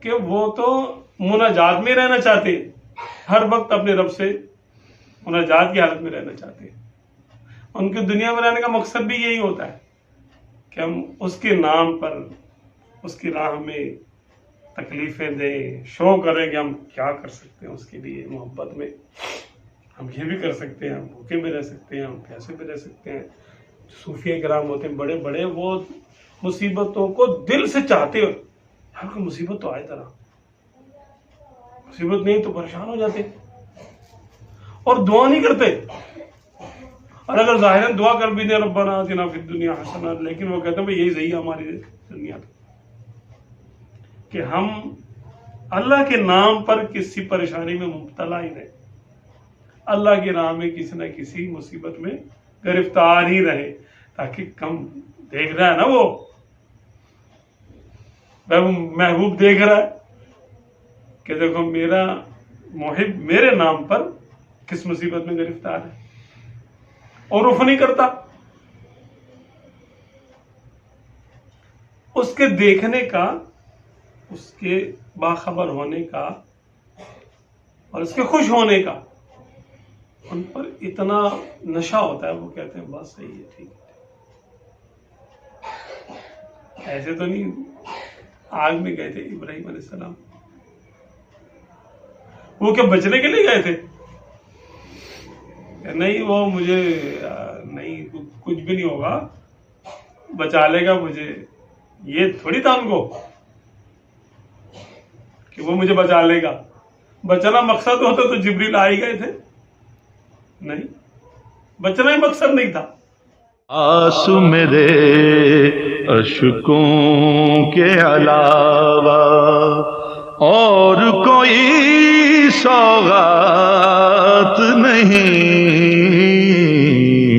کہ وہ تو مناجات میں رہنا چاہتے ہیں، ہر وقت اپنے رب سے مناجات کی حالت میں رہنا چاہتے ہیں. ان کی دنیا میں رہنے کا مقصد بھی یہی ہوتا ہے کہ ہم اس کے نام پر اس کی راہ میں تکلیفیں دیں، شو کریں کہ ہم کیا کر سکتے ہیں اس کے لیے. محبت میں ہم یہ بھی کر سکتے ہیں، ہم بھوکے میں رہ سکتے ہیں، ہم پیاسے میں رہ سکتے ہیں. صوفیہ کرام ہوتے ہیں بڑے بڑے، وہ مصیبتوں کو دل سے چاہتے ہو. ہر کوئی مصیبت تو آئے طرح، مصیبت نہیں تو پریشان ہو جاتے اور دعا نہیں کرتے. اور اگر ظاہراً دعا کر بھی دیں ربنا آتنا فی الدنیا حسنہ، لیکن وہ کہتے ہیں بھئی یہی صحیح ہے ہماری دنیا کہ ہم اللہ کے نام پر کسی پریشانی میں مبتلا ہی رہے، اللہ کی راہ میں کسی نہ کسی مصیبت میں گرفتار ہی رہے، تاکہ کم دیکھ رہا ہے نا وہ محبوب دیکھ رہا ہے کہ دیکھو میرا محب میرے نام پر کس مصیبت میں گرفتار ہے، اور رخ نہیں کرتا. اس کے دیکھنے کا، اس کے باخبر ہونے کا اور اس کے خوش ہونے کا ان پر اتنا نشہ ہوتا ہے، وہ کہتے ہیں بس صحیح ہے، ٹھیک ہے. ایسے تو نہیں آگ میں گئے تھے ابراہیم علیہ السلام، وہ کیا بچنے کے لیے گئے تھے؟ نہیں وہ مجھے نہیں کچھ بھی نہیں ہوگا، بچا لے گا مجھے. یہ تھوڑی تھا ان کو کہ وہ مجھے بچا لے گا. بچنا مقصد ہوتا تو جبریل آ ہی گئے تھے. نہیں، بچنا ہی مقصد نہیں تھا. آنسو میرے اشکوں کے علاوہ اور کوئی سوغات نہیں.